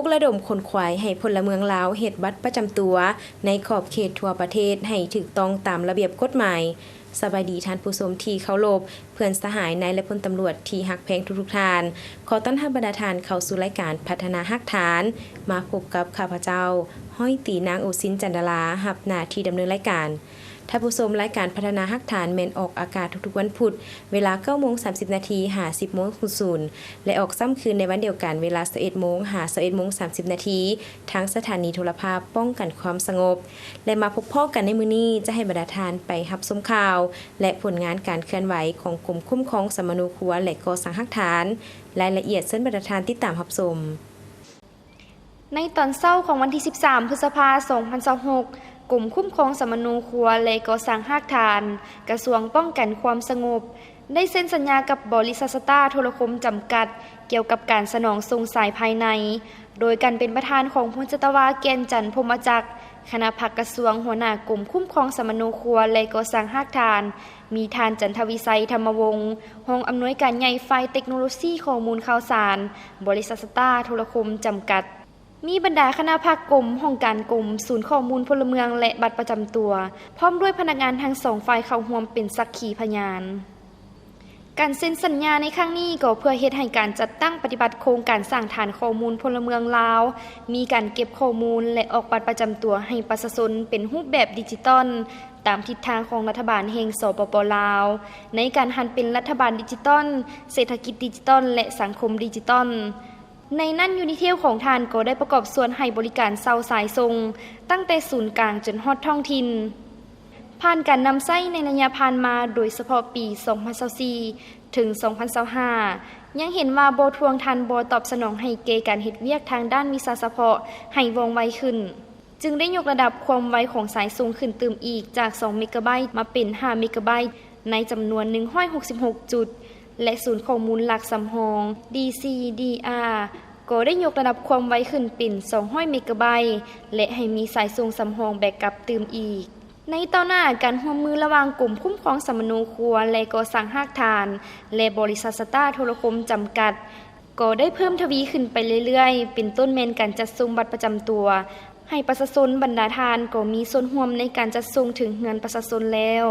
กระดมคนควายให้พลเมืองลาวเฮ็ดบัตรประจำตัวในขอบเขตทั่วประเทศให้ถูกต้องตามระเบียบกฎหมายสบายดีท่านผู้ชมที่เคารพเพื่อนสหายนายและพลตำรวจที่ฮักแพงทุกท่านขอต้อนรับบรรดาท่านเข้าสู่รายการพัฒนาฮักฐานมาพบกับข้าพเจ้าห้อยตีนางอุสินจันดารารับหน้าที่ดำเนินรายการท่านผู้ชมรายการพัฒนาฮักฐานแม่นออกอากาศทุกๆวันพุธเวลา 9:30 น. หา 10:00 น. และออกซ้ำคืนในวันเดียวกันเวลา 11:00 น. หา 11:30 น. ทางสถานีโทรภาพป้องกันความสงบและมาพบพ่อกันในมื้อนี้จะให้บรรดาท่านไปรับชมข่าวและผลงานการเคลื่อนไหวของกลุ่มคุ้มครองสมนูครัวและก่อสร้างฮักฐานรายละเอียดเชิญบรรดาท่านติดตามรับชมในตอนเช้าของวันที่ 13 พฤษภาคม 2026 กลุ่มคุ้มครองสมนูครัวและก่อสร้างฮักฐานกระทรวงป้องกันความสงบได้เซ็นสัญญากับบริษัทสตาร์โทรคมจำกัดเกี่ยวกับการสนองทรงสายภายในโดยการเป็นประธานของพลจัตวาแกนจันทร์พรหมจักรคณะผักกระทรวงหัวหน้ากลุ่มคุ้มครองสมนูครัวและก่อสร้างฮักฐานมีทานจันทวิไสธรรมวงศ์ห้องอำนวยการใหญ่ฝ่ายเทคโนโลยีข้อมูลข่าวสารบริษัทสตาร์โทรคมจำกัดมีบรรดาคณะภาคกรมห้องการกรมศูนย์ข้อมูลพลเมืองและบัตรประจำตัวพร้อมด้วยพนักงานทั้งสองฝ่ายเข้าร่วมเป็นสักขีพยานการเซ็นสัญญาในครั้งนี้ก็เพื่อเฮ็ดให้การจัดตั้งปฏิบัติโครงการสร้างฐานข้อมูลพลเมืองลาวมีการเก็บข้อมูลและออกบัตรประจำตัวให้ประชาชนเป็นรูปแบบดิจิตอลตามทิศทางของรัฐบาลแห่งสปป.ลาวในการหันเป็นรัฐบาลดิจิตอลเศรษฐกิจดิจิตอลและสังคมดิจิตอลในนั้นยูนิเทลของทานก็ได้ประกอบส่วนให้บริการเซาสายทรงตั้งแต่ศูนย์กลางจนฮอดท้องถิ่นผ่านการนำใช้ในระยะผ่านมาโดยเฉพาะปี 2024 ถึง 2025 ยังเห็นว่าบ่ทวงทันบ่ตอบสนองให้แก่การเฮ็ดเวียกทางด้านวิชาเฉพาะให้ว่องไวขึ้นจึงได้ยกระดับความไวของสายส่งขึ้นเติมอีกจาก 2 เมกะไบต์มาเป็น 5 เมกะไบต์ในจำนวน 166 จุดและศูนย์ข้อมูลหลักสำรอง DCDR ก็ได้ยกระดับความไวขึ้นเป็น 200 เมกะไบต์และให้มีสายส่งสำรองแบกอัพเติมอีกในต่อหน้าการร่วมมือระหว่างกลุ่มคุ้มครองสมนูครัวและก่อสร้างฮักฐานและบริษัทสตาร์โทรคมจำกัดก็ได้เพิ่มทวีขึ้นไปเรื่อยๆเป็นต้นแม่นการจัดส่งบัตรประจำตัวให้ประชาชนบรรดาทานก็มีส่วนร่วมในการจัดส่งถึงเฮือนประชาชนแล้ว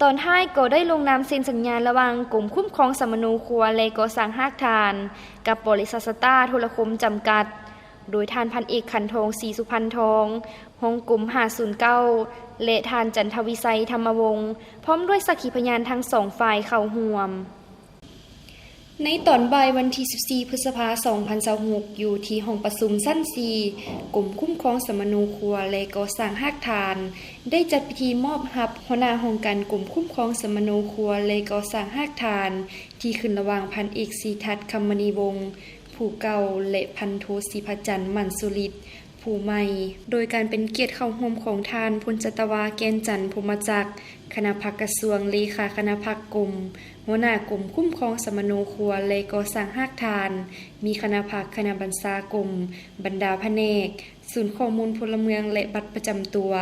ตอนท้ายก็ได้ลงนามเซ็นสัญญาระหว่างกลุ่มคุ้มครองสมนูครัวและก่อสร้างฮักฐานกับบริษัทสตาร์โทรคมจำกัดโดยท่านพันเอกขันทองศรีสุพรรณทองห้องกลุ่ม509และท่านจันทวิไสธรรมวงศ์พร้อมด้วยสักขีพยานทั้งสองฝ่ายเข้าร่วมในตอนบ่ายวันที่ 14 พฤษภาคม 2026 อยู่ที่ห้องประชุมชั้น 4 กลุ่มคุ้มครองสมนูครัวและก่อสร้างฮักฐานได้จัดพิธีมอบรับหัวหน้าห้องการกลุ่มคุ้มครองสมนูครัวและก่อสร้างฮักฐานที่ขึ้นระหว่างพันเอกศรีทัศน์คำมณีวงศ์ผู้เก่าและพันโทศรีพจันทร์มั่นสุริตผู้ใหม่โดยการเป็นเกียรติเข้าร่วมของทานพลจัตวาแกนจันทร์พรหมจักรคณะผักกระทรวงเลขาคณะผักกรมหัวหน้ากลุ่มคุ้มครองสมนูครัวและก่อสร้างฮักฐานมีคณะผักคณะบรรษากรมบรรดาแผนกศูนย์ข้อมูลพลเมืองและบัตรประจำตัว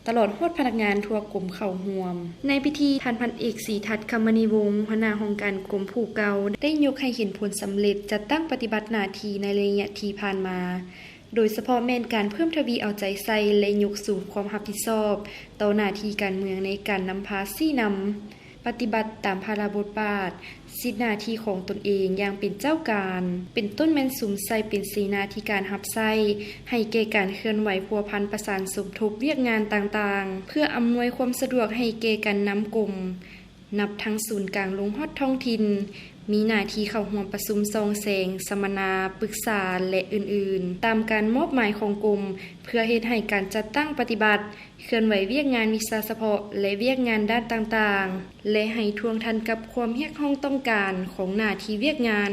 ตลอดฮอดพนักงานทั่วกลุ่มเข้าร่วมในพิธีท่านพันเอกศรีทัศน์คำมณีวงศ์หัวหน้าห้องการกรมผู้เก่าได้ยกให้เห็นผลสำเร็จจัดตั้งปฏิบัติหน้าที่ในระยะที่ผ่านมาโดยเฉพาะแม่นการเพิ่มทวีเอาใจใส่และยกสูงความรับผิดชอบต่อหน้าที่การเมืองในการนำพาซี่นำปฏิบัติตามภาระบทบาทสิทธิหน้าที่ของตนเองอย่างเป็นเจ้าการเป็นต้นแม่นสุมใส่เป็นสีหน้าที่การรับใช้ให้แก่การเคลื่อนไหวพัวพันประสานสมทบเวียกงานต่างๆเพื่ออำนวยความสะดวกให้แก่การนำกลุ่มนับทั้งศูนย์กลางลงฮอดท้องถิ่นมีหน้าที่เข้าร่วมประชุมซองแสงสัมมนาปรึกษาและอื่นๆตามการมอบหมายของกลุ่มเพื่อเฮ็ดให้การจัดตั้งปฏิบัติเคลื่อนไหวเวียกงานวิชาเฉพาะและเวียกงานด้านต่างๆและให้ทวงทันกับความเรียกร้องต้องการของหน้าที่เวียกงาน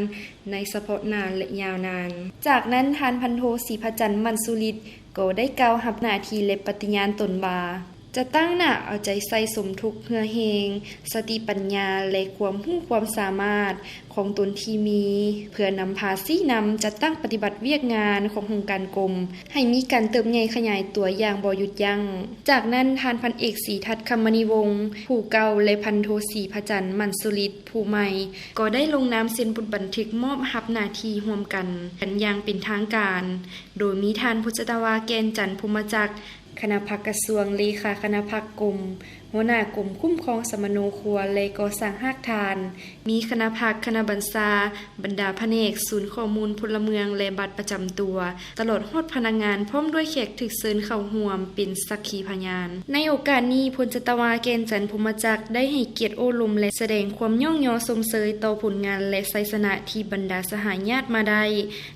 ในเฉพาะหน้าและยาวนานจากนั้นท่านพันโทศรีพจันทร์มั่นสุริตก็ได้กล่าวรับหน้าที่และปฏิญาณตนว่า จะตั้งหน้าเอาใจใส่สมทุกข์เฮือเฮงสติปัญญาและความรู้ความสามารถของตนที่มีเพื่อนำพาซี่นำจัดตั้งปฏิบัติเวียกงานของโครงการกรมให้มีการเติบใหญ่ขยายตัวอย่างบ่หยุดยัง้งจากนั้นทานพันเอกศรีทัศน์คำมณีวงศ์ผู้เก่าและพันโทศรีพระจันทร์มันสุริตผู้ใหม่ก็ได้ลงนามเซ็นบันทึกมอบรับหน้าที่ร่วมกันอย่างเป็นทางการโดยมีท่านพุทธตวาแกนจันทร์ภูมิจักรคณะพักกระทรวงเลขาคณะพักกรมหัวหน้ากรมคุ้มครองสมโนครัวและก่อสร้างหากทานมีคณะพักคณะบรรษาบรรดาแผนกศูนย์ข้อมูลพลเมืองและบัตรประจำตัวตลอดฮอดพนักงานพร้อมด้วยแขกถึกเชิญเข้าร่วมเป็นสักขีพยานในโอกาสนี้พลจัตวาแกนจันทร์ภูมิจักรได้ให้เกียรติโอลมและแสดงความย่องยอสมเสยต่อผลงานและไสยชนะที่บรรดาสหายญาติมาได้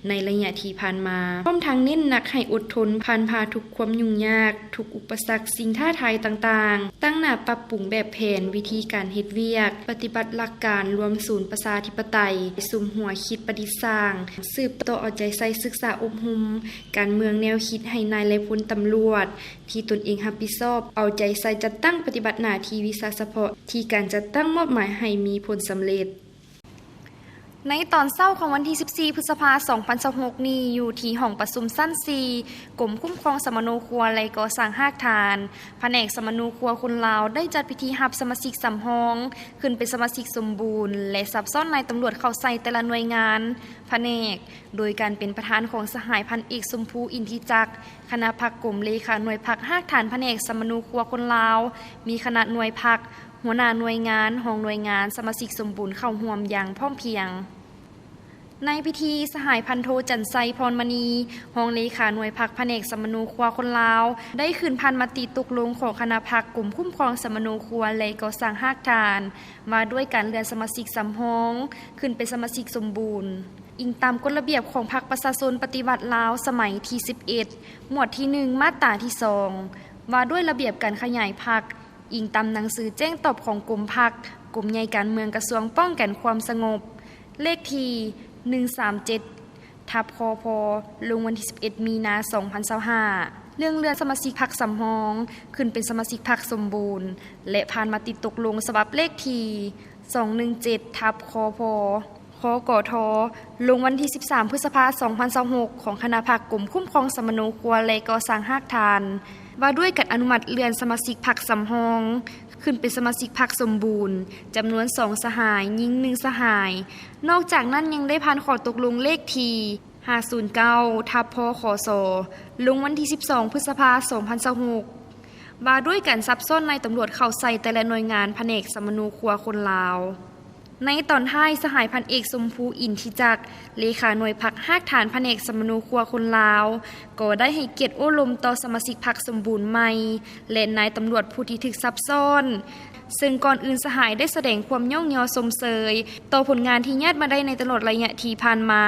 ในระยะที่ผ่านมาพร้อมทั้งเน้นหนักให้อดทนผ่านพาทุกความยุ่งยากทุกอุปสรรคสิ่งท้าทายต่างๆตั้งหน้าปรับปรุงแบบแผนวิธีการเฮ็ดเวียกปฏิบัติหลักการรวมศูนย์ประชาธิปไตยสุมหัวคิดประดิษฐ์สร้างสืบต่อเอาใจใส่ศึกษาอบรมการเมืองแนวคิดให้นายและพลตำรวจที่ตนเองรับผิดชอบเอาใจใส่จัดตั้งปฏิบัติหน้าที่วิชาเฉพาะที่การจัดตั้งมอบหมายให้มีผลสำเร็จในตอนเช้าของวันที่ 14 พฤษภาคม 2026 นี้อยู่ที่ห้องประชุมชั้น 4 กรมคุ้มครองสมโนครัวและก่อสร้างหากทานแผนกสมโนครัวคนลาวได้จัดพิธีรับสมาชิกสำรองขึ้นเป็นสมาชิกสมบูรณ์และซับซ้อนนายตำรวจเข้าใส่แต่ละหน่วยงานแผนกโดยการเป็นประธานของสหายพันเอกสมภูอินทิจักรคณะพักกรมเลขาหน่วยพักหากทานแผนกสมโนครัวคนลาวมีคณะหน่วยพักหัวหน้าหน่วยงานห้องหน่วยงานสมาชิกสมบูรณ์เข้าร่วมอย่างพร้อมเพรียงในพิธีสหายพันโทจันไซพรมณีรองเลขาหน่วยพักแผนกสมโนครัวคนลาวได้คืนพันมติตกลงของคณะพักกลุ่มคุ้มครองสมโนครัวและก่อสร้างหากทานมาด้วยการเลื่อนสมาชิกสำรองขึ้นเป็นสมาชิกสมบูรณ์อิงตามกฎระเบียบของพรรคประชาชนปฏิวัติลาวสมัยที่ 11 หมวดที่ 1 มาตราที่ 2 ว่าด้วยระเบียบการขยายพรรคอิงตามหนังสือแจ้งตอบของกรมพรรคกรมใหญ่การเมืองกระทรวงป้องกันความสงบเลขที่137 ทับคพลงวันที่ 11 มีนา 2025 เรื่องเลื่อนสมาชิกพรรคสำรองขึ้นเป็นสมาชิกพรรคสมบูรณ์และผ่านมติตกลงฉบับเลขที่217 ทับคพคกทลงวันที่ 13 พฤษภาคม 2026 ของคณะพรรคกลุ่มคุ้มครองสมโนครัวและก่อสร้างหากทานว่าด้วยการอนุมัติเลื่อนสมาชิกพรรคสำรองขึ้นเป็นสมาชิกพรรคสมบูรณ์จำนวน2สหายหญิง1สหายนอกจากนั้นยังได้ผ่านข้อตกลงเลขที่509 ทับพคสลงวันที่ 12 พฤษภาคม 2026ว่าด้วยการซับซ้อนในตำรวจเข้าใส่แต่ละหน่วยงานแผนกสมโนครัวคนลาวในตอนท้ายสหายพันเอกสมภูอินทิจักรเลขาหน่วยพักหากฐานแผนกสมโนครัวคนลาวก็ได้ให้เกียรติโอลมต่อสมาชิกพรรคสมบูรณ์ใหม่และนายตำรวจผู้ที่ถูกซับซ้อนซึ่งก่อนอื่นสหายได้แสดงความย่องยอสมเสยต่อผลงานที่ญาติมาได้ในตลอดระยะที่ผ่านมา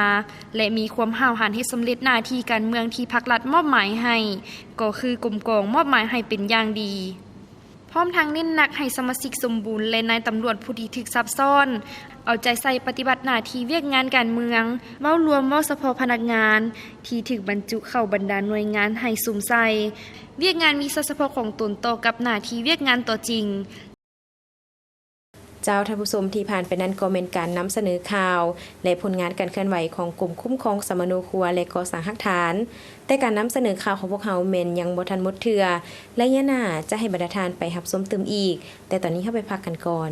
และมีความห้าวหาญให้สำเร็จหน้าที่การเมืองที่พรรครัฐมอบหมายให้ก็คือกรมกองมอบหมายให้เป็นอย่างดีพร้อมทั้งเน้นหนักให้สมาชิกสมบูรณ์และนายตำรวจผู้ที่ถูกซับซ้อนเอาใจใส่ปฏิบัติหน้าที่เวียกงานการเมืองเว้ารวมเว้าเฉพาะพนักงานที่ถูกบรรจุเข้าบรรดาหน่วยงานให้สุ่มใส่เวียกงานมีเฉพาะของตนต่อกับหน้าที่เวียกงานต่อจริงเจ้าท่านผู้ชมที่ผ่านไปนั้นก็เป็นการนำเสนอข่าวและผลงานการเคลื่อนไหวของกลุ่มคุ้มครองสมโนครัวและก่อสร้างหากฐานแต่การนำเสนอข่าวของพวกเราแม่นยังบ่ทันหมดเทื่อและยะหน้าจะให้บรรดาทานไปรับชมตึมอีกแต่ตอนนี้เข้าไปพักกันก่อน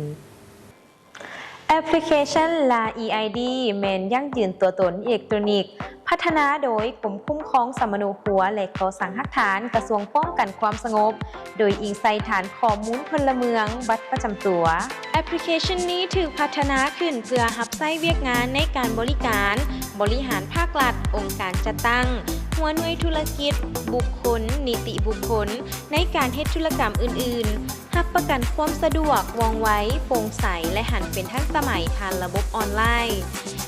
แอปพลิเคชัน LAEID แม่นยั่งยืนตัวตนอิเล็กทรอนิกส์พัฒนาโดยกรมคุ้มครองสมโนครัวและก่อสร้างหากฐานกระทรวงป้องกันความสงบโดยอิงใส่ฐานข้อมูลพลเมืองบัตรประจำตัวแอปพลิเคชันนี้ถูกพัฒนาขึ้นเพื่อรับใช้เวียกงานในการบริหารภาครัฐองค์การจัดตั้งหัวหน่วยธุรกิจบุคคลนิติบุคคลในการเฮ็ดธุรกรรมอื่นๆรับประกันความสะดวกว่องไวโปร่งใสและหันเป็นทันสมัยผ่านระบบออนไลน์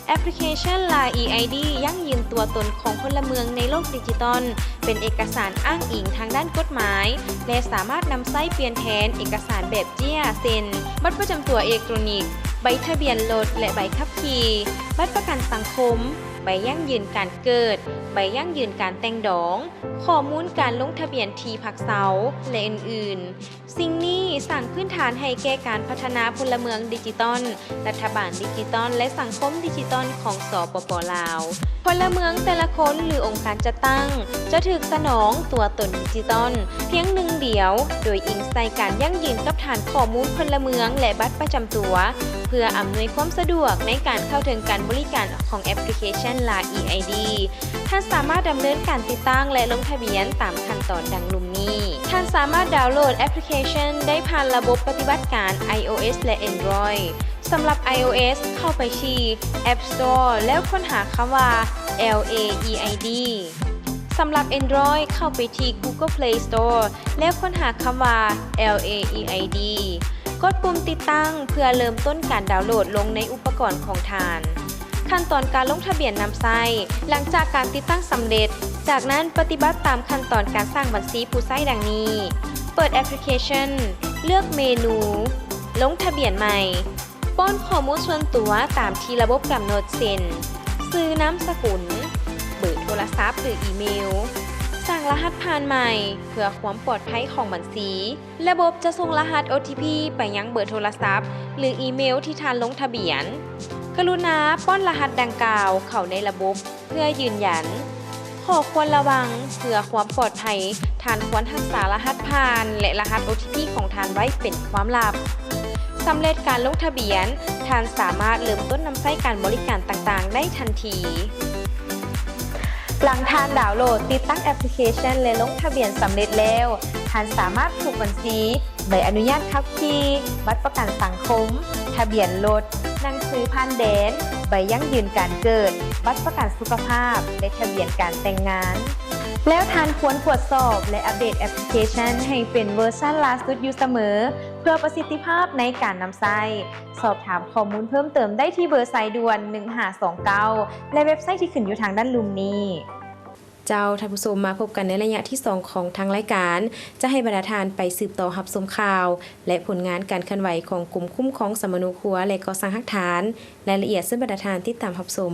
แอปพลิเคชัน LAEID ยั่งยืนตัวตนของพลเมืองในโลกดิจิตอลเป็นเอกสารอ้างอิงทางด้านกฎหมายและสามารถนำใช้เปลี่ยนแทนเอกสารแบบเจี้ยเซ็นบัตรประจำตัวอิเล็กทรอนิกส์ใบทะเบียนรถและใบขับขี่ บัตรประกันสังคมใบยั่งยืนการเกิดใบยั่งยืนการแต่งดองข้อมูลการลงทะเบียนที่พักเสาและอื่นๆสิ่งนี้สร้างพื้นฐานให้แก่การพัฒนาพลเมืองดิจิตอลรัฐบาลดิจิตอลและสังคมดิจิตอลของสปป.ลาวพลเมืองแต่ละคนหรือองค์การจัดตั้งจะถูกสนองตัวตนดิจิตอลเพียงหนึ่งเดียวโดยอิงใส่การยั่งยืนกับฐานข้อมูลพลเมืองและบัตรประจำตัวเพื่ออำนวยความสะดวกในการเข้าถึงการบริการของแอปพลิเคชัน LAH EID ท่านสามารถดำเนินการติดตั้งและลงทะเบียนตามขั้นตอนดังลุ่มนี้ท่านสามารถดาวน์โหลดแอปพลิเคชันได้ผ่านระบบปฏิบัติการ iOS และ Android สำหรับ iOS เข้าไปที่ App Store แล้วค้นหาคำว่า LAEID สำหรับ Android เข้าไปที่ Google Play Store แล้วค้นหาคำว่า LAEID กดปุ่มติดตั้งเพื่อเริ่มต้นการดาวน์โหลดลงในอุปกรณ์ของท่าน ขั้นตอนการลงทะเบียนนำไส้หลังจากการติดตั้งสำเร็จจากนั้นปฏิบัติตามขั้นตอนการสร้างบัญชีผู้ใช้ดังนี้เปิดแอปพลิเคชันเลือกเมนูลงทะเบียนใหม่ป้อนข้อมูลส่วนตัวตามที่ระบบกำหนดเช่นชื่อนามสกุลเบอร์โทรศัพท์หรืออีเมลสร้างรหัสผ่านใหม่เพื่อความปลอดภัยของบัญชีระบบจะส่งรหัส OTP ไปยังเบอร์โทรศัพท์หรืออีเมลที่ท่านลงทะเบียนกรุณาป้อนรหัสดังกล่าวเข้าในระบบเพื่อยืนยันข้อควรระวังเพื่อความปลอดภัยท่านควรรักษารหัสผ่านและรหัส OTP ของท่านไว้เป็นความลับสำเร็จการลงทะเบียนท่านสามารถเริ่มต้นนำใช้การบริการต่างๆได้ทันทีหลังท่านดาวน์โหลดติดตั้งแอปพลิเคชันและลงทะเบียนสำเร็จแล้วท่านสามารถผูกบัญชีใบอนุญาตขับขี่บัตรประกันสังคมทะเบียนรถหนังสือผ่านแดนใบยั่งยืนการเกิดบัตรประกันสุขภาพและทะเบียนการแต่งงานแล้วท่านควรตรวจสอบและอัปเดตแอปพลิเคชันให้เป็นเวอร์ชันล่าสุดอยู่เสมอเพื่อประสิทธิภาพในการนำใช้สอบถามข้อมูลเพิ่มเติมได้ที่เบอร์สายด่วน1529และเว็บไซต์ที่ขึ้นอยู่ทางด้านลุ่มนี้เจ้าท่านผู้ชมมาพบกันในระยะที่2ของทางรายการจะให้บรรดาทานไปสืบต่อรับชมข่าวและผลงานการเคลื่อนไหวของกลุ่มคุ้มครองสมนุครัวและก่อสร้างหลักฐานรายละเอียดซึ่งบรรดาทานติดตามรับชม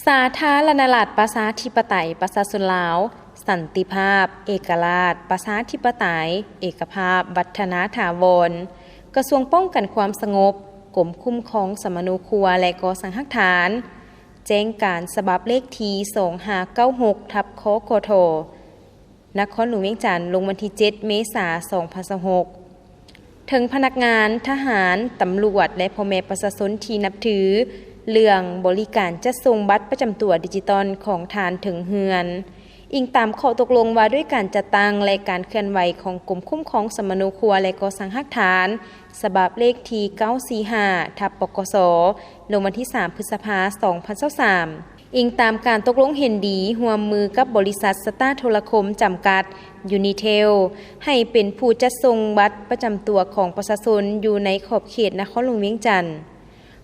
สาธารณรัฐประชาธิปไตยประชาชนลาวสันติภาพเอกราชประชาธิปไตยเอกภาพวัฒนถาวรกระทรวงป้องกันความสงบกรมคุ้มครองสมนุครัวและก่อสร้างหลักฐานแจ้งการฉบับเลขที่2596/คกท.นครหลวงเวียงจันทน์ลงวันที่7 เมษายน 2026ถึงพนักงานทหารตำรวจและพ่อแม่ประชาชนที่นับถือเรื่องบริการจัดส่งบัตรประจำตัวดิจิตอลของทานถึงเฮือนอิงตามข้อตกลงว่าด้วยการจัดตั้งและการเคลื่อนไหวของกลุ่มคุ้มครองสมนุครัวและก่อสร้างหลักฐานฉบับเลขที่945/ปกส.ลงวันที่3 พฤษภาคม 2023อิงตามการตกลงเห็นดีร่วมมือกับบริษัทสตาร์โทรคมจำกัดยูนิเทลให้เป็นผู้จัดส่งบัตรประจำตัวของประชาชนอยู่ในขอบเขตนครหลวงเวียงจันทน์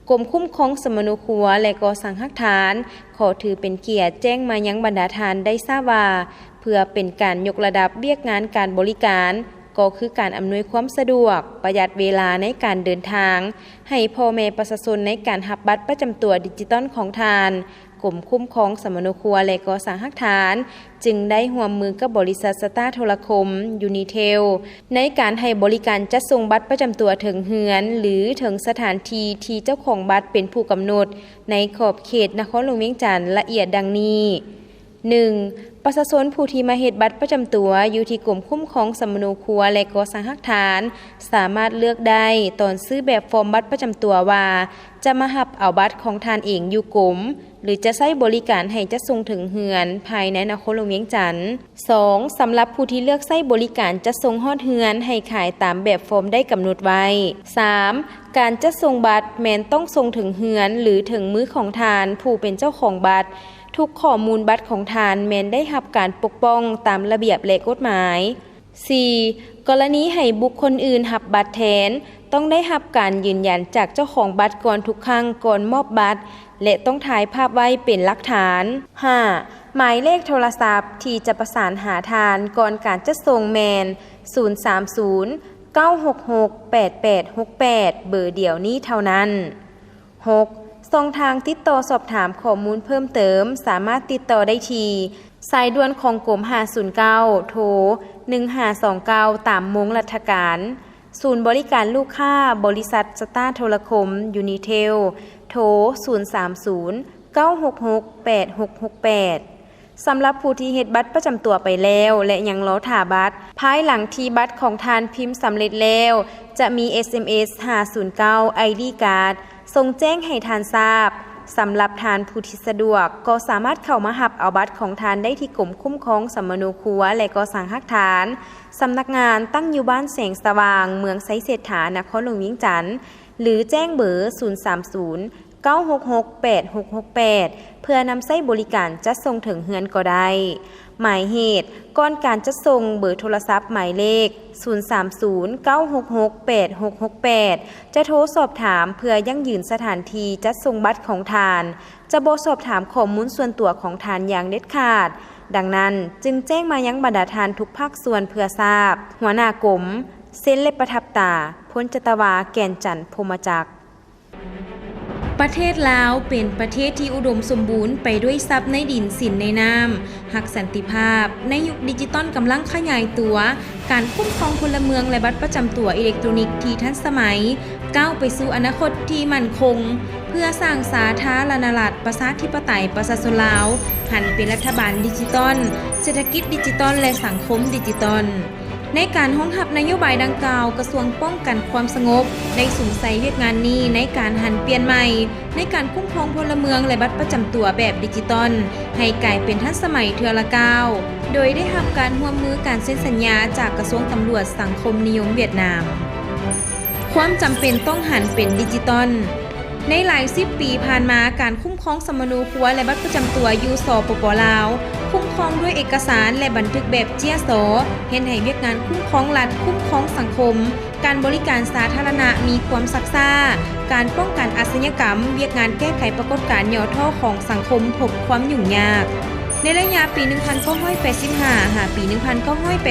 กรมคุ้มครองสมนุครัวและก่อสร้างหลักฐานขอถือเป็นเกียรติแจ้งมายังบรรดาทานได้ทราบว่าเพื่อเป็นการยกระดับเวียกงานการบริการก็คือการอำนวยความสะดวกประหยัดเวลาในการเดินทางให้พ่อแม่ประชาชนในการรับบัตรประจำตัวดิจิตอลของทานกรมคุ้มครองสมนุครัวและก่อสร้างหลักฐานจึงได้ร่วมมือกับบริษัทสตาร์โทรคมยูนิเทลในการให้บริการจัดส่งบัตรประจำตัวถึงเฮือนหรือถึงสถานที่ที่เจ้าของบัตรเป็นผู้กำหนดในขอบเขตนครหลวงเวียงจันทน์ละเอียดดังนี้ 1. ประชาชนผู้ที่มาเฮ็ดบัตรประจำตัวอยู่ที่กรมคุ้มครองสมนุครัวและก่อสร้างหลักฐานสามารถเลือกได้ตอนซื้อแบบฟอร์มบัตรประจำตัวว่าจะมารับเอาบัตรของทานเองอยู่กรมหรือจะใช้บริการให้จัดส่งถึงเฮือนภายในนครหลวงเวียงจันทน์ 2. สำหรับผู้ที่เลือกใช้บริการจัดส่งฮอดเฮือนให้ขายตามแบบฟอร์มได้กำหนดไว้ 3. การจัดส่งบัตรแม้นต้องส่งถึงเฮือนหรือถึงมือของทานผู้เป็นเจ้าของบัตรทุกข้อมูลบัตรของทานแม้นได้รับการปกป้องตามระเบียบและกฎหมาย 4. กรณีให้บุคคลอื่นรับบัตรแทนต้องได้รับการยืนยันจากเจ้าของบัตรก่อนทุกครั้งก่อนมอบบัตรและต้องถ่ายภาพไว้เป็นหลักฐาน 5. หมายเลขโทรศัพท์ที่จะประสานหาทานก่อนการจัดส่งแมน 030 966 8868 เบอร์เดียวนี้เท่านั้น 6. ช่องทางติดต่อสอบถามข้อมูลเพิ่มเติมสามารถติดต่อได้ที่สายด่วนของกรม509โทร1529ตามมงราชการศูนย์บริการลูกค้าบริษัทสตาร์โทรคมยูนิเทลโทร030 966 8668สำหรับผู้ที่เฮ็ดบัตรประจำตัวไปแล้วและยังรอถ่าบัตรภายหลังที่บัตรของทานพิมพ์สำเร็จแล้วจะมี SMS 509 ID Card ส่งแจ้งให้ทานทราบสำหรับทานผู้ที่สะดวกก็สามารถเข้ามาหับเอาบัตรของทานได้ที่กรมคุ้มครองสมนูครัวและก่อสร้างฮักฐานสำนักงานตั้งอยู่บ้านแสงสว่างเมืองไสเศรษฐานครหลวงเวียงจันทน์หรือแจ้งเบอร์030 966 8668เพื่อนำใช้บริการจัดส่งถึงเฮือนก็ได้หมายเหตุก่อนการจัดส่งเบอร์โทรศัพท์หมายเลข030 966 8668จะโทรสอบถามเพื่อยั่งยืนสถานที่จัดส่งบัตรของทานจะบ่สอบถามข้อมูลส่วนตัวของทานอย่างเด็ดขาดดังนั้นจึงแจ้งมายังบรรดาทานทุกภาคส่วนเพื่อทราบหัวหน้ากรมเซ็นเล็บประทับตาพ้นจตวาแก่นจันทร์พรหมจักรประเทศลาวเป็นประเทศที่อุดมสมบูรณ์ไปด้วยทรัพย์ในดินสินในน้ำหักสันติภาพในยุคดิจิตอลกำลังขยายตัวการคุ้มครองพลเมืองและบัตรประจำตัวอิเล็กทรอนิกส์ที่ทันสมัยก้าวไปสู่อนาคตที่มั่นคงเพื่อสร้างสาธารณรัฐประชาธิปไตยประชาชนลาวหันเป็นรัฐบาลดิจิตอลเศรษฐกิจดิจิตอลและสังคมดิจิตอลในการห้องหับนโยบายดังกล่าวกระทรวงป้องกันความสงบได้สุ่มใส่เวียกงานนี้ในการหันเปลี่ยนใหม่ในการคุ้มครองพลเมืองและบัตรประจำตัวแบบดิจิตอลให้กลายเป็นทันสมัยเทื่อละก้าวโดยได้รับการร่วมมือการเซ็นสัญญาจากกระทรวงตำรวจสังคมนิยมเวียดนามความจำเป็นต้องหันเป็นดิจิตอลในหลาย10 ปีผ่านมาการคุ้มครองสมนูครัวและบัตรประจำตัวอยู่สปป.ลาวคุ้มครองด้วยเอกสารและบันทึกแบบเจียสเห็นให้เวียกงานคุ้มครองรัฐคุ้มครองสังคมการบริการสาธารณะมีความซักซ่าการป้องกันอาชญากรรมเวียกงานแก้ไขปรากฏการณ์ย่อท่อของสังคมพบความยุ่งยากในระยะปี 1985 หาปี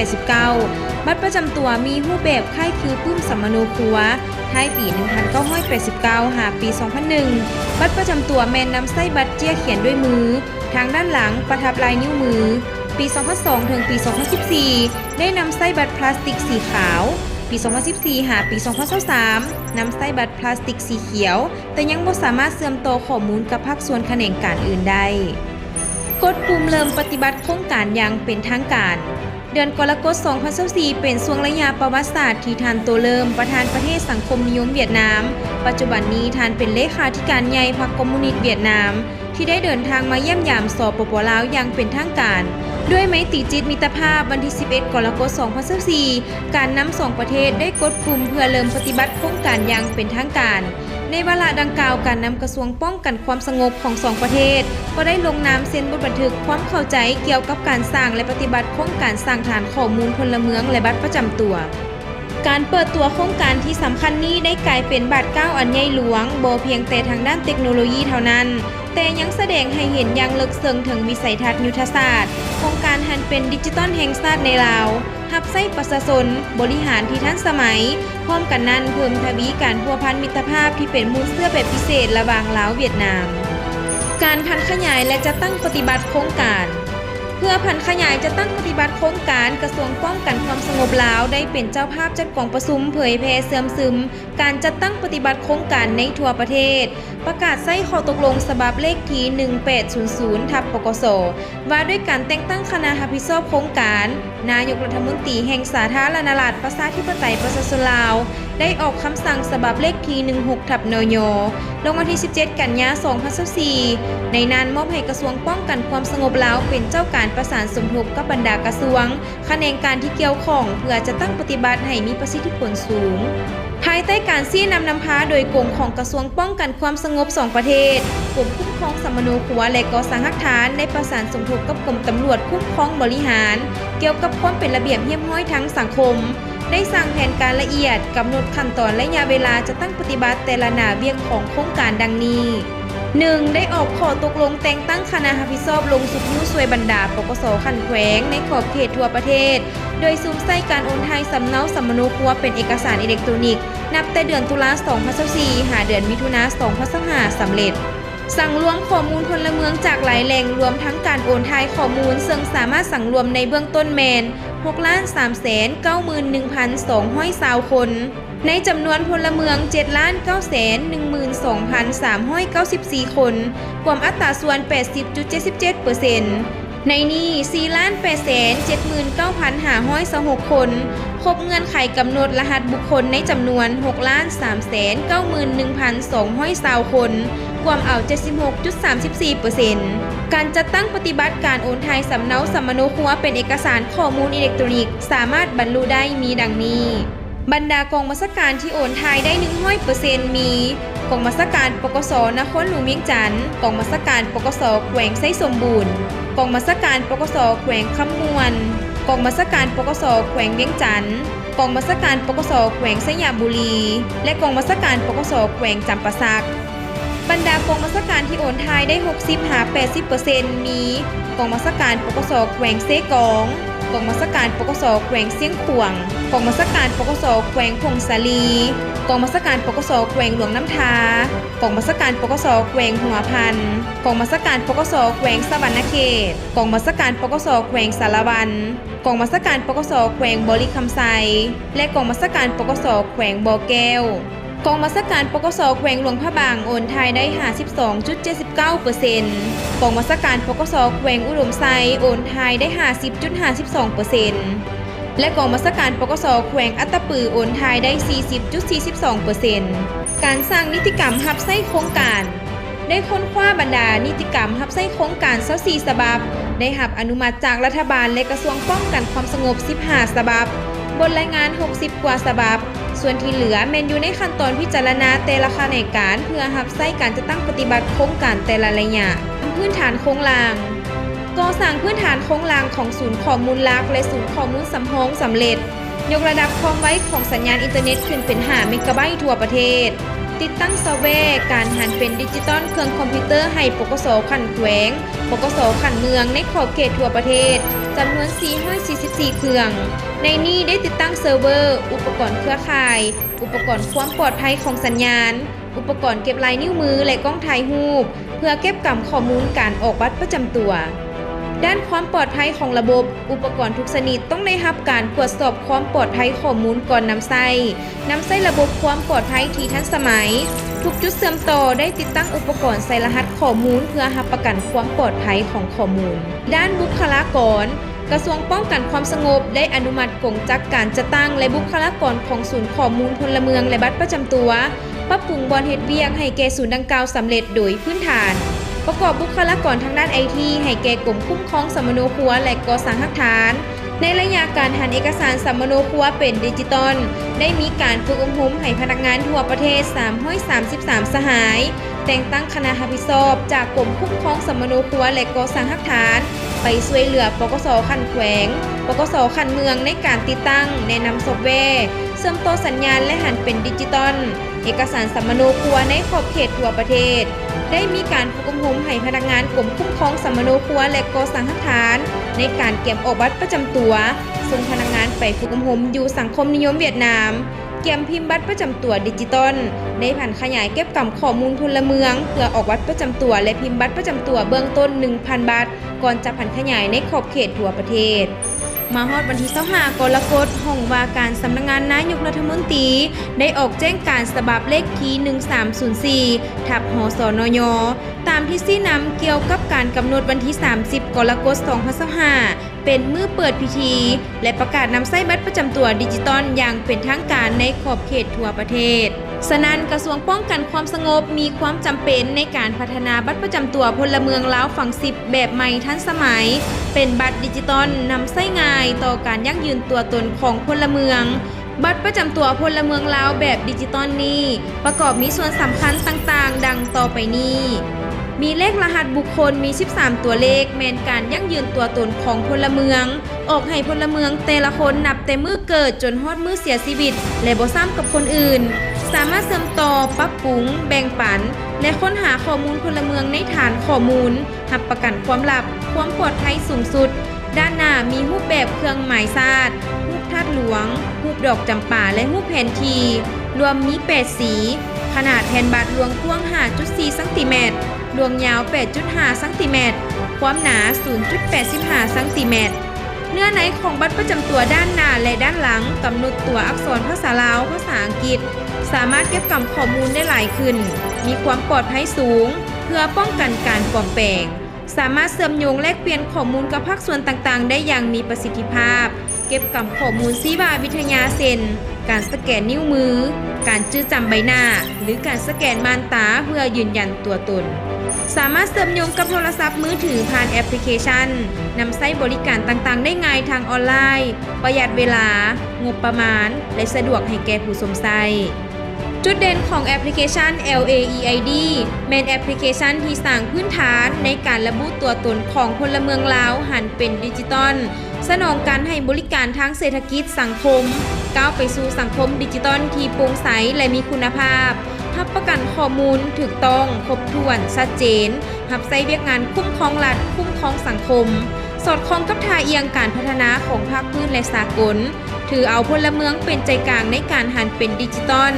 1989 บัตรประจำตัวมีรูปแบบคล้ายคือปึ้มสมนูครัวท้ายปี 1989 หาปี 2001 บัตรประจำตัวแมนนำไส้บัตรเจี้ยเขียนด้วยมือทางด้านหลังประทับลายนิ้วมือปี 2002 ถึงปี 2014 ได้นำไส้บัตรพลาสติกสีขาวปี 2014 หาปี 2023 นำไส้บัตรพลาสติกสีเขียวแต่ยังบ่สามารถเชื่อมต่อข้อมูลกับภาคส่วนแขนงการอื่นได้กดปุ่มเริ่มปฏิบัติโครงการอย่างเป็นทางการเดือนกรกฎาคม 2024 เป็นช่วงระยะประวัติศาสตร์ที่ทานโตเริ่มประธานประเทศสังคมนิยมเวียดนามปัจจุบันนี้ทานเป็นเลขาธิการใหญ่พรรคคอมมิวนิสต์เวียดนามที่ได้เดินทางมาเยี่ยมยามสปป.ลาวอย่างเป็นทางการด้วยไมตรีจิตมิตรภาพวันที่ 11 กรกฎาคม 2024 การนำ2ประเทศได้กดปุ่มเพื่อเริ่มปฏิบัติโครงการอย่างเป็นทางการในวาระดังกล่าวการนำกระทรวงป้องกันความสงบของ2ประเทศก็ได้ลงนามเซ็นบทบันทึกความเข้าใจเกี่ยวกับการสร้างและปฏิบัติโครงการสร้างฐานข้อมูลพลเมืองและบัตรประจำตัวการเปิดตัวโครงการที่สำคัญนี้ได้กลายเป็นบาท9อันใหญ่หลวงบ่เพียงแต่ทางด้านเทคโนโลยีเท่านั้นแต่ยังแสดงให้เห็นอย่างลึกซึ้งถึงวิสัยทัศน์ยุทธศาสตร์ของการหันเป็นดิจิตอลแห่งชาติในลาวรับใช้ประชาชนบริหารที่ทันสมัยพร้อมกันนั้นเพิ่มทวีการพัวพันมิตรภาพที่เป็นมูลเสื้อแบบพิเศษระหว่างลาวเวียดนามการพันขยายและจะตั้งปฏิบัติโครงการเพื่อพันขยายจะตั้งปฏิบัติโครงการกระทรวงป้องกันความสงบลาวได้เป็นเจ้าภาพจัดกองประชุมเผยแพร่เสื่อมซึมการจัดตั้งปฏิบัติโครงการในทั่วประเทศประกาศใช้ข้อตกลงฉบับเลขที่ 1800 ปกส.ว่าด้วยการแต่งตั้งคณะรับผิดชอบโครงการนายกรัฐมนตรีแห่งสาธารณรัฐประชาธิปไตยประชาชนลาวได้ออกคำสั่งฉบับเลขที่ 16 นย.ลงวันที่ 17 กันยายน 2024ในนั้นมอบให้กระทรวงป้องกันความสงบลาวเป็นเจ้าการประสานสมทบกับบรรดากระทรวงแขนงการที่เกี่ยวข้องเพื่อจะตั้งปฏิบัติให้มีประสิทธิผลสูงภายใต้การชี้นำพาโดยกรมของกระทรวงป้องกันความสงบ2ประเทศกรมคุ้มครองสมนูครัวและก่อสร้างหลักฐานได้ประสานสมทบกับกรมตำรวจคุ้มครองบริหารเกี่ยวกับความเป็นระเบียบเรียบร้อยทั้งสังคมได้สร้างแผนการละเอียดกำหนดขั้นตอนและระยะเวลาจะตั้งปฏิบัติแต่ละหน้าเวียกของโครงการดังนี้ 1. ได้ออกข้อตกลงแต่งตั้งคณะรับผิดชอบลงสุดยุ่สวยบรรดาปกส.ขันแขวงในขอบเขตทั่วประเทศโดยซุมใส่การโอนไทยสำเนาสัมมโนครัวเป็นเอกสารอิเล็กทรอนิกส์นับแต่เดือนตุลา2024หาเดือนมิถุนา2025สำเร็จสั่งรวมข้อมูลพลเมืองจากหลายแหล่งรวมทั้งการโอนไทยข้อมูลซึ่งสามารถสั่งรวมในเบื้องต้นแมน 6,391,220 คนในจำนวนพลเมือง 7,912,394 คนรวมอัตราส่วน 80.77% ในนี้ 4,879,526 คนครบเงื่อนไขกำหนดรหัสบุคคลในจำนวน 6,391,220 คนรวมเอา 76.34% การจัดตั้งปฏิบัติการโอนไทยสำเนาสัมมโนครัวเป็นเอกสารข้อมูลอิเล็กทรอนิกส์สามารถบรรลุได้มีดังนี้บรรดากองบัญชาการที่โอนไทยได้ 100% มีกองบัญชาการปกส.นครหลวงเวียงจันทน์กองบัญชาการปกส.แขวงไซสมบูรณ์กองบัญชาการปกส.แขวงคำมวนกองบัญชาการปกส.แขวงเวียงจันทน์กองบัญชาการปกส.แขวงสยามบุรีและกองบัญชาการปกส.แขวงจำปาสักบรรดากองบัญชาการที่โอนไทยได้ 60-80% มีกองบัญชาการปกส.แขวงเซกองกองบัญชาการปกส.แขวงเสียงขวงกองบัญชาการปกส.แขวงพงศาลีกองบัญชาการปกส.แขวงหลวงน้ำทากองบัญชาการปกส.แขวงหัวพันกองบัญชาการปกส.แขวงสะวรรณเขตกองบัญชาการปกส.แขวงสารวันกองบัญชาการปกส.แขวงบริคำไซและกองบัญชาการปกส.แขวงบ่อแก้วกองบัญชาการปกส.แขวงหลวงพระบางโอนไทยได้ 52.79% กองบัญชาการปกส.แขวงอุดมไซโอนไทยได้ 50.52%และกองบัญชาการปกส.แขวงอัตตปือโอนไทยได้ 40.42% การสร้างนิติกรรมรับใช้โครงการได้ค้นคว้าบรรดานิติกรรมรับใช้โครงการ24ฉบับได้รับอนุมัติจากรัฐบาลและกระทรวงป้องกันความสงบ15ฉบับบนรายงาน60กว่าฉบับส่วนที่เหลือแมนอยู่ในขั้นตอนพิจารณาแต่ละแผนการเพื่อรับใช้การจะตั้งปฏิบัติโครงการแต่ละระยะพื้นฐานโครงล่างก่อสร้างพื้นฐานโครงล่างของศูนย์ข้อมูลหลักและศูนย์ข้อมูลสำรองสำเร็จยกระดับความไวของสัญญาณอินเทอร์เน็ตขึ้นเป็น5 เมกะไบต์ทั่วประเทศติดตั้งซอฟต์แวร์การหันเป็นดิจิตอลเครื่องคอมพิวเตอร์ให้ปกส.ขันแขวงปกส.ขันเมืองในขอบเขตทั่วประเทศจำนวน444เครื่องในนี้ได้ติดตั้งเซิร์ฟเวอร์อุปกรณ์เครือข่ายอุปกรณ์ความปลอดภัยของสัญญาณอุปกรณ์เก็บลายนิ้วมือและกล้องถ่ายรูปเพื่อเก็บกำข้อมูลการออกบัตรประจำตัวด้านความปลอดภัยของระบบอุปกรณ์ทุกชนิดต้องได้รับการตรวจสอบความปลอดภัยข้อมูลก่อนนำใช้ระบบความปลอดภัยที่ทันสมัยทุกจุดเชื่อมต่อได้ติดตั้งอุปกรณ์ใส่รหัสข้อมูลเพื่อรับประกันความปลอดภัยของข้อมูลด้านบุคลากรกระทรวงป้องกันความสงบได้อนุมัติกงจักการจัดตั้งและบุคลากรของศูนย์ข้อมูลพลเมืองและบัตรประจำตัวปรับปรุงบอนเฮ็ดเวียกให้แก่ศูนย์ดังกล่าวสำเร็จโดยพื้นฐานประกอบบุคลากรทางด้าน IT ให้แก่กรมคุ้มครองสัมมโนครัวและก่อสร้างหลักฐานในระยะการหันเอกสารสัมมโนครัวเป็นดิจิตอลได้มีการฝึกอบรมให้พนักงานทั่วประเทศ333สหายแต่งตั้งคณะรับผิดชอบจากกรมคุ้มครองสัมมโนครัวและก่อสร้างหลักฐานไปช่วยเหลือปกส.ขันแขวงปกส.ขันเมืองในการติดตั้งแนะนำซอฟต์แวร์เชื่อมต่อสัญญาณและหันเป็นดิจิตอลเอกสารสัมมโนครัวในขอบเขตทั่วประเทศได้มีการฝึกอบรมให้พนักงานกรมคุ้มครองสัมมโนครัวและก่อสร้างหลักฐานในการเก็บออกบัตรประจำตัวส่งพนักงานไปฝึกอบรมอยู่สังคมนิยมเวียดนามเกี่ยมพิมพ์บัตรประจำตัวดิจิตอลได้ผ่านขยายเก็บกำข้อมูลพลเมืองเพื่อออกบัตรประจำตัวและพิมพ์บัตรประจำตัวเบื้องต้น 1,000 บาทก่อนจะผ่านขยายในขอบเขตทั่วประเทศมาฮอดวันที่25กรกฎาคมห้องว่าการสำนักงานนายกรัฐมนตรีได้ออกแจ้งการฉบับเลขที่1304/หสนยตามที่ชี้นำเกี่ยวกับการกำหนดวันที่30กรกฎาคม2025เป็นมื้อเปิดพิธีและประกาศนำใช้บัตรประจำตัวดิจิตอลอย่างเป็นทางการในขอบเขตทั่วประเทศฉะนั้นกระทรวงป้องกันความสงบมีความจำเป็นในการพัฒนาบัตรประจำตัวพลเมืองลาวฝั่ง10แบบใหม่ทันสมัยเป็นบัตรดิจิตอลนำใช้ง่ายต่อการยั่งยืนตัวตนของพลเมืองบัตรประจำตัวพลเมืองลาวแบบดิจิตอลนี้ประกอบมีส่วนสำคัญต่างๆดังต่อไปนี้มีเลขรหัสบุคคลมี13ตัวเลขแมนการยั่งยืนตัวตนของพลเมืองออกให้พลเมืองแต่ละคนนับแต่มื้อเกิดจนฮอดมื้อเสียชีวิตและบ่ซ้ำกับคนอื่น สามารถเสริมต่อปรับปรุงแบ่งปันและค้นหาข้อมูลพลเมืองในฐานข้อมูลรับประกันความลับความปลอดภัยสูงสุดด้านหน้ามีรูปแบบเครื่องหมายชาติรูปธาตุหลวงรูปดอกจำปาและรูปแผนที่รวมมี8สีขนาดแผ่นบาทหลวงกว้าง 5.4 ซมหลวงยาว 8.5 ซมความหนา 0.85 ซมเนื้อในของบัตรประจำตัวด้านหน้าและด้านหลังกำหนดตัวอักษรภาษาลาวภาษาอังกฤษสามารถเก็บกำข้อมูลได้หลายขึ้นมีความปลอดภัยสูงเพื่อป้องกันการปลอมแปลงสามารถเชื่อมโยงแลกเปลี่ยนข้อมูลกับภาคส่วนต่างๆได้อย่างมีประสิทธิภาพเก็บกำข้อมูลชีววิทยาเช่นการสแกนนิ้วมือการจื้อจำใบหน้าหรือการสแกนม่านตาเพื่อยืนยันตัวตนสามารถเชื่อมโยงกับโทรศัพท์มือถือผ่านแอปพลิเคชันนำใช้บริการต่างๆได้ง่ายทางออนไลน์ประหยัดเวลางบประมาณและสะดวกให้แก่ผู้สมใช้จุดเด่นของแอปพลิเคชัน LAEID เป็นแอปพลิเคชันที่สร้างพื้นฐานในการระบุตัวตนของพลเมืองลาวหันเป็นดิจิตอลสนองการให้บริการทางเศรษฐกิจสังคมก้าวไปสู่สังคมดิจิตอลที่โปร่งใสและมีคุณภาพรับประกันข้อมูลถูกต้องครบถ้วนชัดเจนรับใช้เวียกงานคุ้มครองรัฐคุ้มครองสังคมสอดคล้องกับท่าเอียงการพัฒนาของภาคพื้นและสากลถือเอาพลเมืองเป็นใจกลางในการหันเป็นดิจิตอล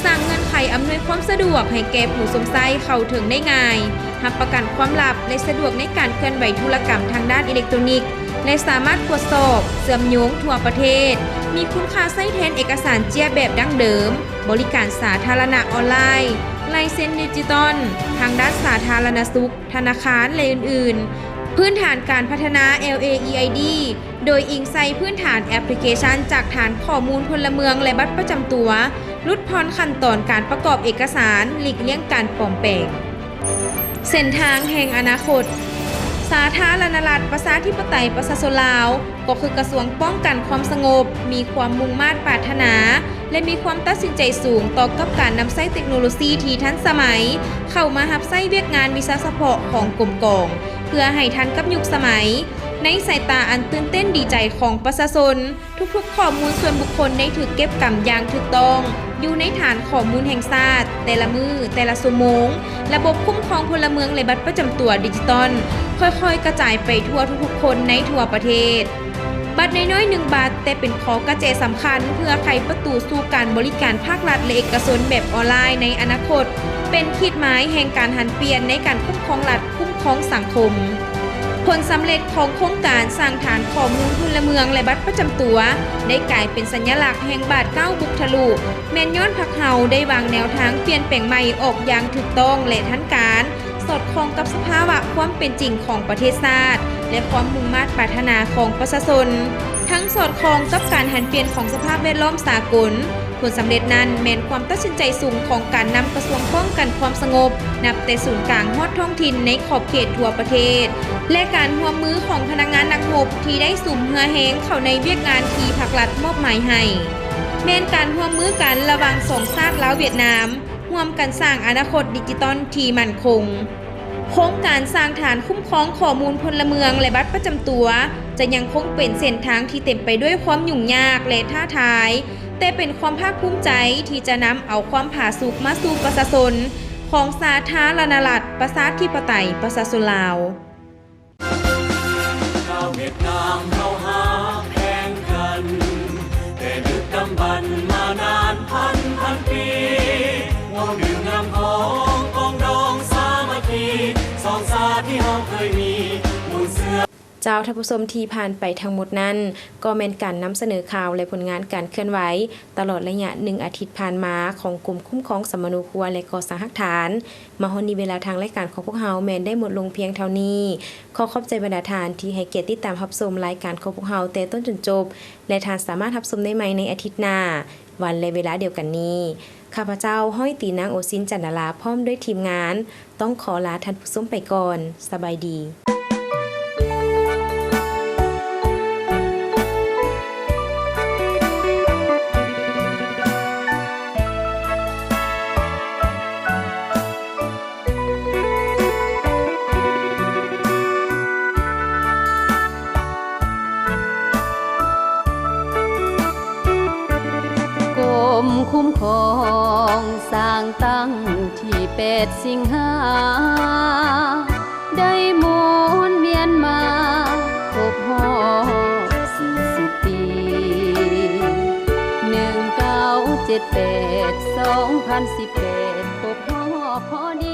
สร้างเงื่อนไขอำนวยความสะดวกให้แก่ผู้สมใช้เข้าถึงได้ง่ายรับประกันความลับและสะดวกในการเคลื่อนไหวธุรกรรมทางด้านอิเล็กทรอนิกส์และสามารถตรวจสอบเชื่อมโยงทั่วประเทศมีคุณค่าใช้แทนเอกสารเจียแบบดั้งเดิมบริการสาธารณะออนไลน์ลายเซ็นดิจิตอลทางด้านสาธารณสุขธนาคารและอื่นๆพื้นฐานการพัฒนา LAEID โดยอิงใส่พื้นฐานแอปพลิเคชันจากฐานข้อมูลพลเมืองและบัตรประจำตัวลดผ่อนขั้นตอนการประกอบเอกสารหลีกเลี่ยงการปลอมแปลงเส้นทางแห่งอนาคตสาธารณรัฐประชาธิปไตยประชาชนลาวก็คือกระทรวงป้องกันความสงบมีความมุ่งมั่นปรารถนาและมีความตัดสินใจสูงต่อกับการนำใช้เทคโนโลยีที่ทันสมัยเข้ามารับใช้เวียกงานวิชาเฉพาะของกรมกองเพื่อให้ทันกับยุคสมัยในสายตาอันตื่นเต้นดีใจของประชาชนทุกๆข้อมูลส่วนบุคคลได้ถูกเก็บกำอย่างถูกต้องอยู่ในฐานข้อมูลแห่งชาติแต่ละมือแต่ละชั่วโมงระบบคุ้มครองพลเมืองและบัตรประจำตัวดิจิตอลค่อยๆกระจายไปทั่วทุกๆคนในทั่วประเทศบัตรน้อยๆ1 บาทแต่เป็นข้อกระแจสำคัญเพื่อไขประตูสู่การบริการภาครัฐและเอกชนแบบออนไลน์ในอนาคตเป็นขีดหมายแห่งการหันเปลี่ยนในการคุ้มครองรัฐคุ้มครองสังคมผลสำเร็จของโครงการสร้างฐานข้อมูลพลเมืองและบัตรประจำตัวได้กลายเป็นสัญลักษณ์แห่งบาท9บุกทะลุแม่นย้อนพักเฮาได้วางแนวทางเปลี่ยนแปลงใหม่ออกอย่างถูกต้องและทันการสอดคล้องกับสภาวะความเป็นจริงของประเทศชาติและความมุ่งมั่นปรารถนาของประชาชนทั้งสอดคล้องกับการหันเปลี่ยนของสภาพแวดล้อมสากลผลสำเร็จนั้นแม้นความตัดสินใจสูงของการนำกระทรวงป้องกันความสงบนับแต่ศูนย์กลางฮอดท้องถิ่นในขอบเขตทั่วประเทศและการร่วมมือของพนักงานนักรบที่ได้สุ่มเหือแหงเข้าในเวียกงานที่ภาครัฐมอบหมายให้แม้นการร่วมมือกันระหว่างสองชาติลาวเวียดนามร่วมกันสร้างอนาคตดิจิตอลที่มั่นคงโครงการสร้างฐานคุ้มครองข้อมูลพลเมืองและบัตรประจำตัวจะยังคงเป็นเส้นทางที่เต็มไปด้วยความยุ่งยากและท้าทายแต่เป็นความภาคภูมิใจที่จะนำเอาความผาสุกมาสู่ประชาชนของสาธารณรัฐประชาธิปไตยประชาชนลาวชาวเวียดนามเราหาแข่งกันแต่ดึกดำบรรพ์มานานพันปีวงดื่มน้ำของกองดองสามัคคีสองชาติที่เราเคยมีมูลเสือเจ้าท่านผู้ชมที่ผ่านไปทั้งหมดนั้นก็เป็นการนำเสนอข่าวและผลงานการเคลื่อนไหวตลอดระยะ1 อาทิตย์ผ่านมาของกลุ่มคุ้มครองสมนูครัวและก่อสร้างหลักฐานมาฮอดนี้เวลาทางรายการของพวกเฮาแม้นได้หมดลงเพียงเท่านี้ขอขอบใจบรรดาทานที่ให้เกียรติติดตามรับชมรายการของพวกเฮาแต่ต้นจนจบและทานสามารถรับชมได้ใหม่ในอาทิตย์หน้าวันและเวลาเดียวกันนี้ข้าพเจ้าห้อยตีนางโอซินจันดาลาพร้อมด้วยทีมงานต้องขอลาท่านผู้ชมไปก่อนสบายดีคุ้มครอง 18 สิงหาได้หมุนเวียนมาครบรอบ40 ปี1978 2018ครบรอบพอดี